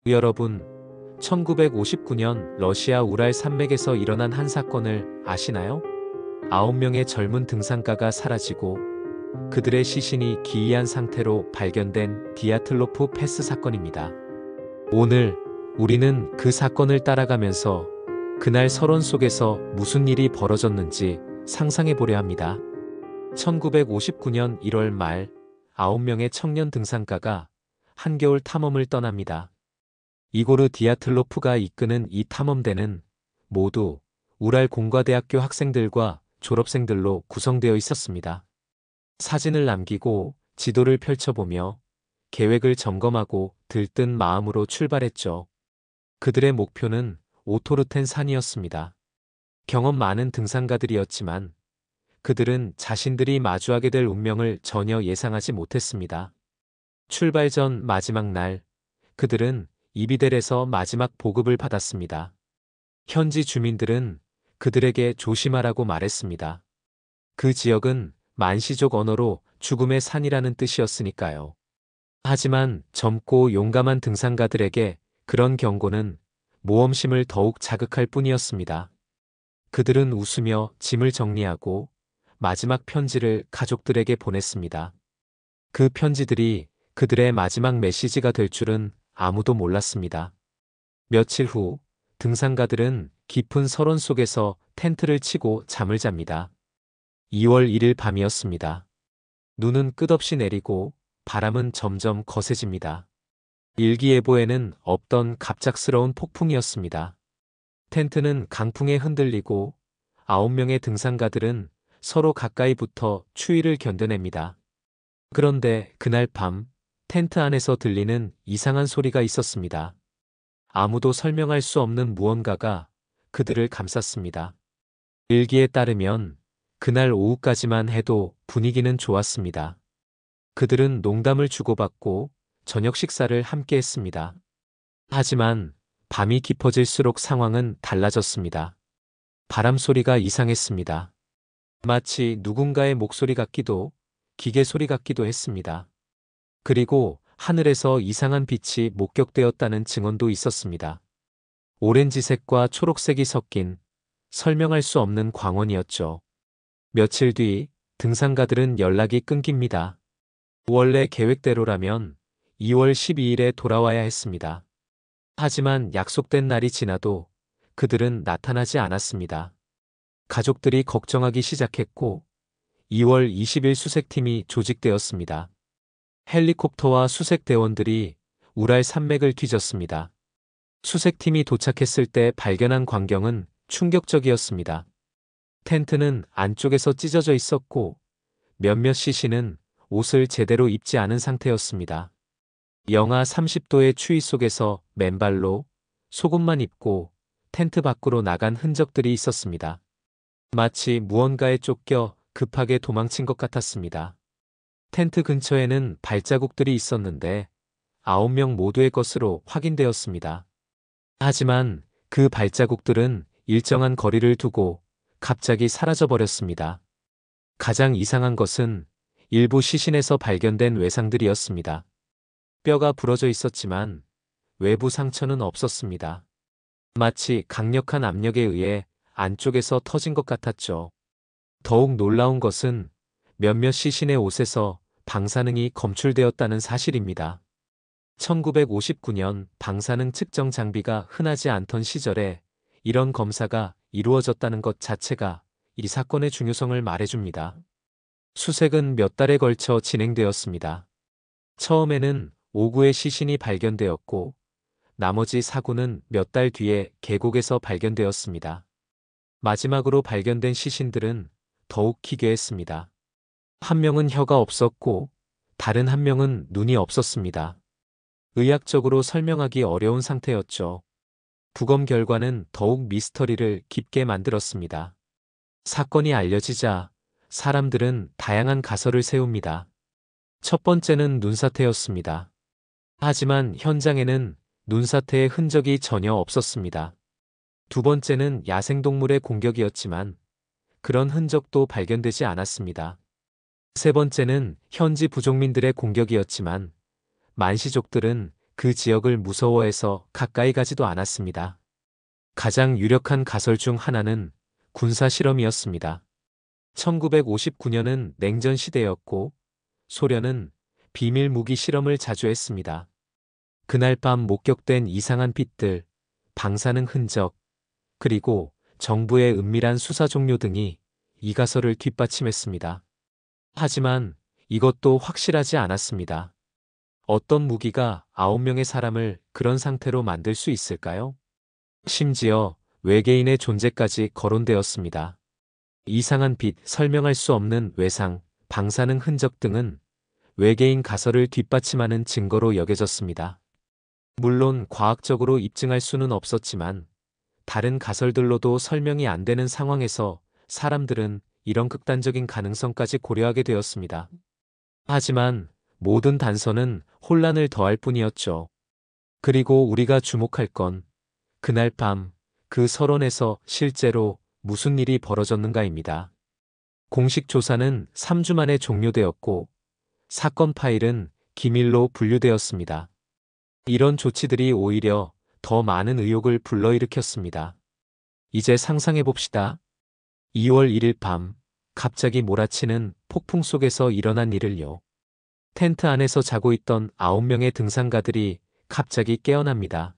여러분, 1959년 러시아 우랄 산맥에서 일어난 한 사건을 아시나요? 9명의 젊은 등산가가 사라지고 그들의 시신이 기이한 상태로 발견된 디아틀로프 패스 사건입니다. 오늘 우리는 그 사건을 따라가면서 그날 설원 속에서 무슨 일이 벌어졌는지 상상해 보려 합니다. 1959년 1월 말 9명의 청년 등산가가 한겨울 탐험을 떠납니다. 이고르 디아틀로프가 이끄는 이 탐험대는 모두 우랄 공과대학교 학생들과 졸업생들로 구성되어 있었습니다. 사진을 남기고 지도를 펼쳐보며 계획을 점검하고 들뜬 마음으로 출발했죠. 그들의 목표는 오토르텐 산이었습니다. 경험 많은 등산가들이었지만 그들은 자신들이 마주하게 될 운명을 전혀 예상하지 못했습니다. 출발 전 마지막 날, 그들은 이비델에서 마지막 보급을 받았습니다. 현지 주민들은 그들에게 조심하라고 말했습니다. 그 지역은 만시족 언어로 죽음의 산이라는 뜻이었으니까요. 하지만 젊고 용감한 등산가들에게 그런 경고는 모험심을 더욱 자극할 뿐이었습니다. 그들은 웃으며 짐을 정리하고 마지막 편지를 가족들에게 보냈습니다. 그 편지들이 그들의 마지막 메시지가 될 줄은 아무도 몰랐습니다. 며칠 후 등산가들은 깊은 설원 속에서 텐트를 치고 잠을 잡니다. 2월 1일 밤이었습니다. 눈은 끝없이 내리고 바람은 점점 거세집니다. 일기예보에는 없던 갑작스러운 폭풍이었습니다. 텐트는 강풍에 흔들리고 9명의 등산가들은 서로 가까이 붙어 추위를 견뎌냅니다. 그런데 그날 밤 텐트 안에서 들리는 이상한 소리가 있었습니다. 아무도 설명할 수 없는 무언가가 그들을 감쌌습니다. 일기에 따르면 그날 오후까지만 해도 분위기는 좋았습니다. 그들은 농담을 주고받고 저녁 식사를 함께 했습니다. 하지만 밤이 깊어질수록 상황은 달라졌습니다. 바람 소리가 이상했습니다. 마치 누군가의 목소리 같기도 기계 소리 같기도 했습니다. 그리고 하늘에서 이상한 빛이 목격되었다는 증언도 있었습니다. 오렌지색과 초록색이 섞인 설명할 수 없는 광원이었죠. 며칠 뒤 등산가들은 연락이 끊깁니다. 원래 계획대로라면 2월 12일에 돌아와야 했습니다. 하지만 약속된 날이 지나도 그들은 나타나지 않았습니다. 가족들이 걱정하기 시작했고 2월 20일 수색팀이 조직되었습니다. 헬리콥터와 수색대원들이 우랄 산맥을 뒤졌습니다. 수색팀이 도착했을 때 발견한 광경은 충격적이었습니다. 텐트는 안쪽에서 찢어져 있었고 몇몇 시신은 옷을 제대로 입지 않은 상태였습니다. 영하 30도의 추위 속에서 맨발로 속옷만 입고 텐트 밖으로 나간 흔적들이 있었습니다. 마치 무언가에 쫓겨 급하게 도망친 것 같았습니다. 텐트 근처에는 발자국들이 있었는데 9명 모두의 것으로 확인되었습니다. 하지만 그 발자국들은 일정한 거리를 두고 갑자기 사라져버렸습니다. 가장 이상한 것은 일부 시신에서 발견된 외상들이었습니다. 뼈가 부러져 있었지만 외부 상처는 없었습니다. 마치 강력한 압력에 의해 안쪽에서 터진 것 같았죠. 더욱 놀라운 것은 몇몇 시신의 옷에서 방사능이 검출되었다는 사실입니다. 1959년 방사능 측정 장비가 흔하지 않던 시절에 이런 검사가 이루어졌다는 것 자체가 이 사건의 중요성을 말해줍니다. 수색은 몇 달에 걸쳐 진행되었습니다. 처음에는 5구의 시신이 발견되었고 나머지 4구는 몇 달 뒤에 계곡에서 발견되었습니다. 마지막으로 발견된 시신들은 더욱 기괴했습니다. 한 명은 혀가 없었고 다른 한 명은 눈이 없었습니다. 의학적으로 설명하기 어려운 상태였죠. 부검 결과는 더욱 미스터리를 깊게 만들었습니다. 사건이 알려지자 사람들은 다양한 가설을 세웁니다. 첫 번째는 눈사태였습니다. 하지만 현장에는 눈사태의 흔적이 전혀 없었습니다. 두 번째는 야생동물의 공격이었지만 그런 흔적도 발견되지 않았습니다. 세 번째는 현지 부족민들의 공격이었지만 만시족들은 그 지역을 무서워해서 가까이 가지도 않았습니다. 가장 유력한 가설 중 하나는 군사 실험이었습니다. 1959년은 냉전 시대였고 소련은 비밀 무기 실험을 자주 했습니다. 그날 밤 목격된 이상한 빛들, 방사능 흔적, 그리고 정부의 은밀한 수사 종료 등이 이 가설을 뒷받침했습니다. 하지만 이것도 확실하지 않았습니다. 어떤 무기가 9명의 사람을 그런 상태로 만들 수 있을까요? 심지어 외계인의 존재까지 거론되었습니다. 이상한 빛, 설명할 수 없는 외상, 방사능 흔적 등은 외계인 가설을 뒷받침하는 증거로 여겨졌습니다. 물론 과학적으로 입증할 수는 없었지만 다른 가설들로도 설명이 안 되는 상황에서 사람들은 이런 극단적인 가능성까지 고려하게 되었습니다. 하지만 모든 단서는 혼란을 더할 뿐이었죠. 그리고 우리가 주목할 건 그날 밤 그 설원에서 실제로 무슨 일이 벌어졌는가입니다. 공식 조사는 3주 만에 종료되었고 사건 파일은 기밀로 분류되었습니다. 이런 조치들이 오히려 더 많은 의혹을 불러일으켰습니다. 이제 상상해 봅시다. 2월 1일 밤 갑자기 몰아치는 폭풍 속에서 일어난 일을요. 텐트 안에서 자고 있던 9명의 등산가들이 갑자기 깨어납니다.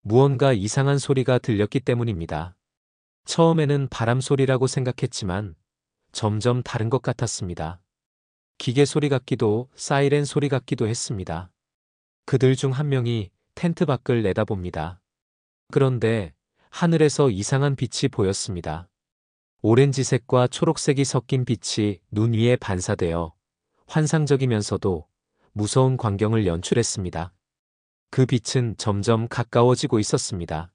무언가 이상한 소리가 들렸기 때문입니다. 처음에는 바람 소리라고 생각했지만 점점 다른 것 같았습니다. 기계 소리 같기도 사이렌 소리 같기도 했습니다. 그들 중 한 명이 텐트 밖을 내다봅니다. 그런데 하늘에서 이상한 빛이 보였습니다. 오렌지색과 초록색이 섞인 빛이 눈 위에 반사되어 환상적이면서도 무서운 광경을 연출했습니다. 그 빛은 점점 가까워지고 있었습니다.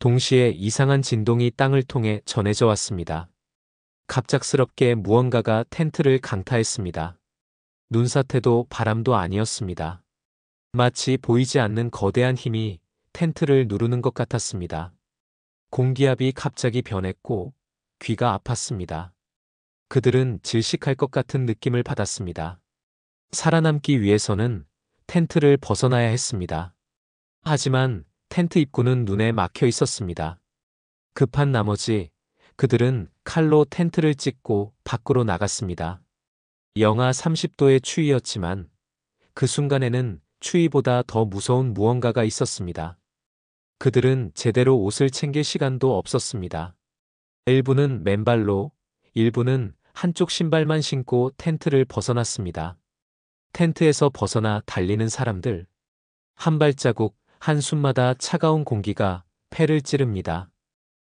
동시에 이상한 진동이 땅을 통해 전해져 왔습니다. 갑작스럽게 무언가가 텐트를 강타했습니다. 눈사태도 바람도 아니었습니다. 마치 보이지 않는 거대한 힘이 텐트를 누르는 것 같았습니다. 공기압이 갑자기 변했고 귀가 아팠습니다. 그들은 질식할 것 같은 느낌을 받았습니다. 살아남기 위해서는 텐트를 벗어나야 했습니다. 하지만 텐트 입구는 눈에 막혀 있었습니다. 급한 나머지 그들은 칼로 텐트를 찢고 밖으로 나갔습니다. 영하 30도의 추위였지만 그 순간에는 추위보다 더 무서운 무언가가 있었습니다. 그들은 제대로 옷을 챙길 시간도 없었습니다. 일부는 맨발로, 일부는 한쪽 신발만 신고 텐트를 벗어났습니다. 텐트에서 벗어나 달리는 사람들. 한 발자국, 한숨마다 차가운 공기가 폐를 찌릅니다.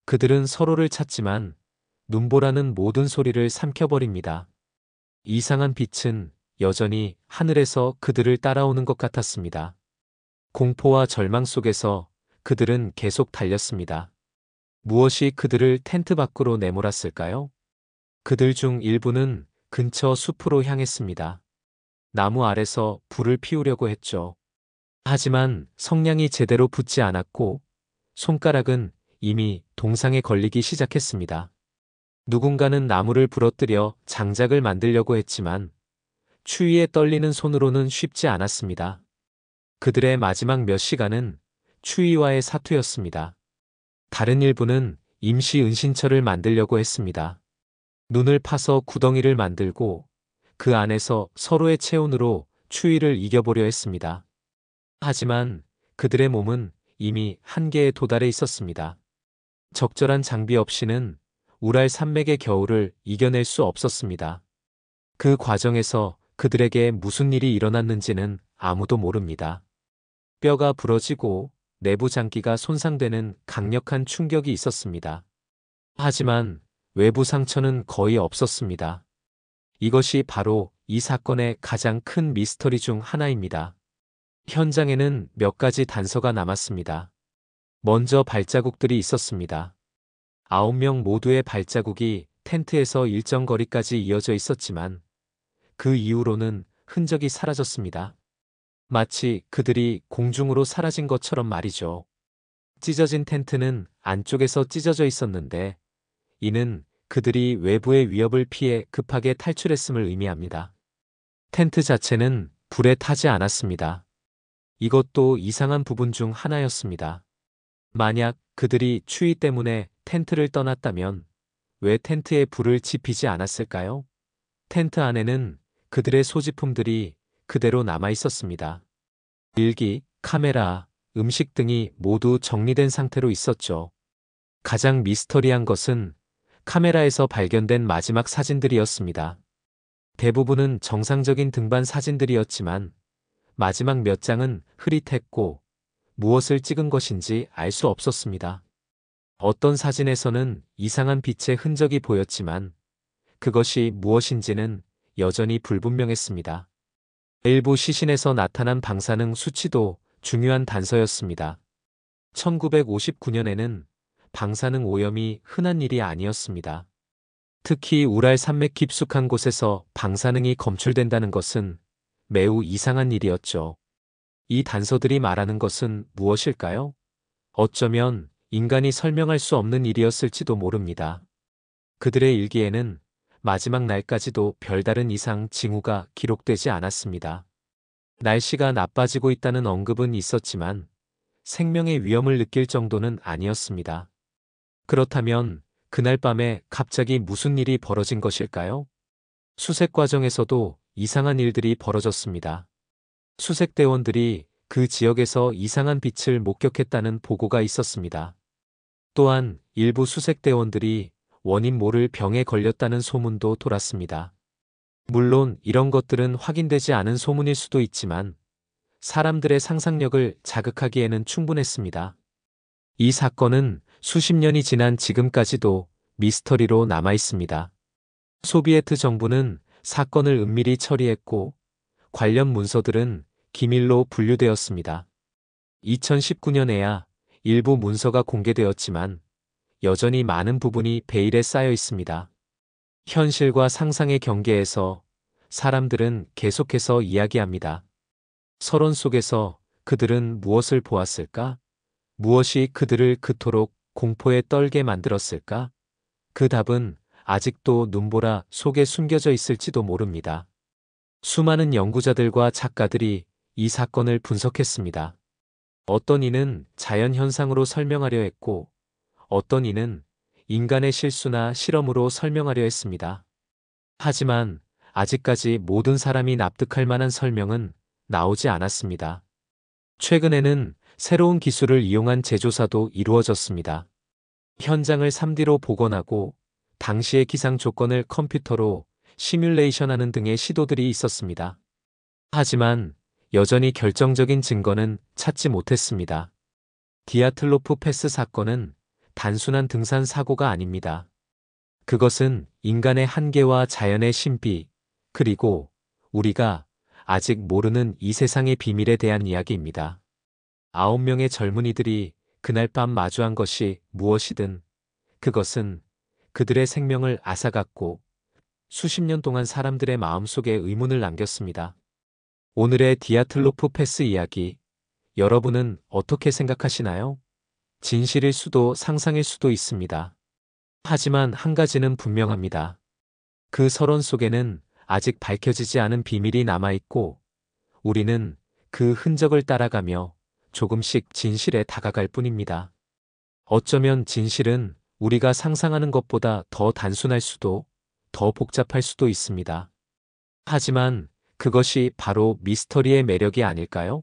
그들은 서로를 찾지만 눈보라는 모든 소리를 삼켜버립니다. 이상한 빛은 여전히 하늘에서 그들을 따라오는 것 같았습니다. 공포와 절망 속에서 그들은 계속 달렸습니다. 무엇이 그들을 텐트 밖으로 내몰았을까요? 그들 중 일부는 근처 숲으로 향했습니다. 나무 아래서 불을 피우려고 했죠. 하지만 성냥이 제대로 붙지 않았고 손가락은 이미 동상에 걸리기 시작했습니다. 누군가는 나무를 부러뜨려 장작을 만들려고 했지만 추위에 떨리는 손으로는 쉽지 않았습니다. 그들의 마지막 몇 시간은 추위와의 사투였습니다. 다른 일부는 임시 은신처를 만들려고 했습니다. 눈을 파서 구덩이를 만들고 그 안에서 서로의 체온으로 추위를 이겨보려 했습니다. 하지만 그들의 몸은 이미 한계에 도달해 있었습니다. 적절한 장비 없이는 우랄 산맥의 겨울을 이겨낼 수 없었습니다. 그 과정에서 그들에게 무슨 일이 일어났는지는 아무도 모릅니다. 뼈가 부러지고 내부 장기가 손상되는 강력한 충격이 있었습니다. 하지만 외부 상처는 거의 없었습니다. 이것이 바로 이 사건의 가장 큰 미스터리 중 하나입니다. 현장에는 몇 가지 단서가 남았습니다. 먼저 발자국들이 있었습니다. 9명 모두의 발자국이 텐트에서 일정 거리까지 이어져 있었지만 그 이후로는 흔적이 사라졌습니다. 마치 그들이 공중으로 사라진 것처럼 말이죠. 찢어진 텐트는 안쪽에서 찢어져 있었는데 이는 그들이 외부의 위협을 피해 급하게 탈출했음을 의미합니다. 텐트 자체는 불에 타지 않았습니다. 이것도 이상한 부분 중 하나였습니다. 만약 그들이 추위 때문에 텐트를 떠났다면 왜 텐트에 불을 지피지 않았을까요? 텐트 안에는 그들의 소지품들이 그대로 남아 있었습니다. 일기, 카메라, 음식 등이 모두 정리된 상태로 있었죠. 가장 미스터리한 것은 카메라에서 발견된 마지막 사진들이었습니다. 대부분은 정상적인 등반 사진들이었지만 마지막 몇 장은 흐릿했고 무엇을 찍은 것인지 알 수 없었습니다. 어떤 사진에서는 이상한 빛의 흔적이 보였지만 그것이 무엇인지는 여전히 불분명했습니다. 일부 시신에서 나타난 방사능 수치도 중요한 단서였습니다. 1959년에는 방사능 오염이 흔한 일이 아니었습니다. 특히 우랄 산맥 깊숙한 곳에서 방사능이 검출된다는 것은 매우 이상한 일이었죠. 이 단서들이 말하는 것은 무엇일까요? 어쩌면 인간이 설명할 수 없는 일이었을지도 모릅니다. 그들의 일기에는 마지막 날까지도 별다른 이상 징후가 기록되지 않았습니다. 날씨가 나빠지고 있다는 언급은 있었지만 생명의 위험을 느낄 정도는 아니었습니다. 그렇다면 그날 밤에 갑자기 무슨 일이 벌어진 것일까요? 수색 과정에서도 이상한 일들이 벌어졌습니다. 수색대원들이 그 지역에서 이상한 빛을 목격했다는 보고가 있었습니다. 또한 일부 수색대원들이 원인 모를 병에 걸렸다는 소문도 돌았습니다. 물론 이런 것들은 확인되지 않은 소문일 수도 있지만 사람들의 상상력을 자극하기에는 충분했습니다. 이 사건은 수십 년이 지난 지금까지도 미스터리로 남아 있습니다. 소비에트 정부는 사건을 은밀히 처리했고 관련 문서들은 기밀로 분류되었습니다. 2019년에야 일부 문서가 공개되었지만 여전히 많은 부분이 베일에 쌓여 있습니다. 현실과 상상의 경계에서 사람들은 계속해서 이야기합니다. 서론 속에서 그들은 무엇을 보았을까? 무엇이 그들을 그토록 공포에 떨게 만들었을까? 그 답은 아직도 눈보라 속에 숨겨져 있을지도 모릅니다. 수많은 연구자들과 작가들이 이 사건을 분석했습니다. 어떤 이는 자연현상으로 설명하려 했고, 어떤 이는 인간의 실수나 실험으로 설명하려 했습니다. 하지만 아직까지 모든 사람이 납득할 만한 설명은 나오지 않았습니다. 최근에는 새로운 기술을 이용한 재조사도 이루어졌습니다. 현장을 3D로 복원하고 당시의 기상 조건을 컴퓨터로 시뮬레이션하는 등의 시도들이 있었습니다. 하지만 여전히 결정적인 증거는 찾지 못했습니다. 디아틀로프 패스 사건은 단순한 등산 사고가 아닙니다. 그것은 인간의 한계와 자연의 신비, 그리고 우리가 아직 모르는 이 세상의 비밀에 대한 이야기입니다. 9명의 젊은이들이 그날 밤 마주한 것이 무엇이든 그것은 그들의 생명을 앗아갔고 수십 년 동안 사람들의 마음속에 의문을 남겼습니다. 오늘의 디아틀로프 패스 이야기, 여러분은 어떻게 생각하시나요? 진실일 수도 상상일 수도 있습니다. 하지만 한 가지는 분명합니다. 그 서론 속에는 아직 밝혀지지 않은 비밀이 남아있고 우리는 그 흔적을 따라가며 조금씩 진실에 다가갈 뿐입니다. 어쩌면 진실은 우리가 상상하는 것보다 더 단순할 수도, 더 복잡할 수도 있습니다. 하지만 그것이 바로 미스터리의 매력이 아닐까요?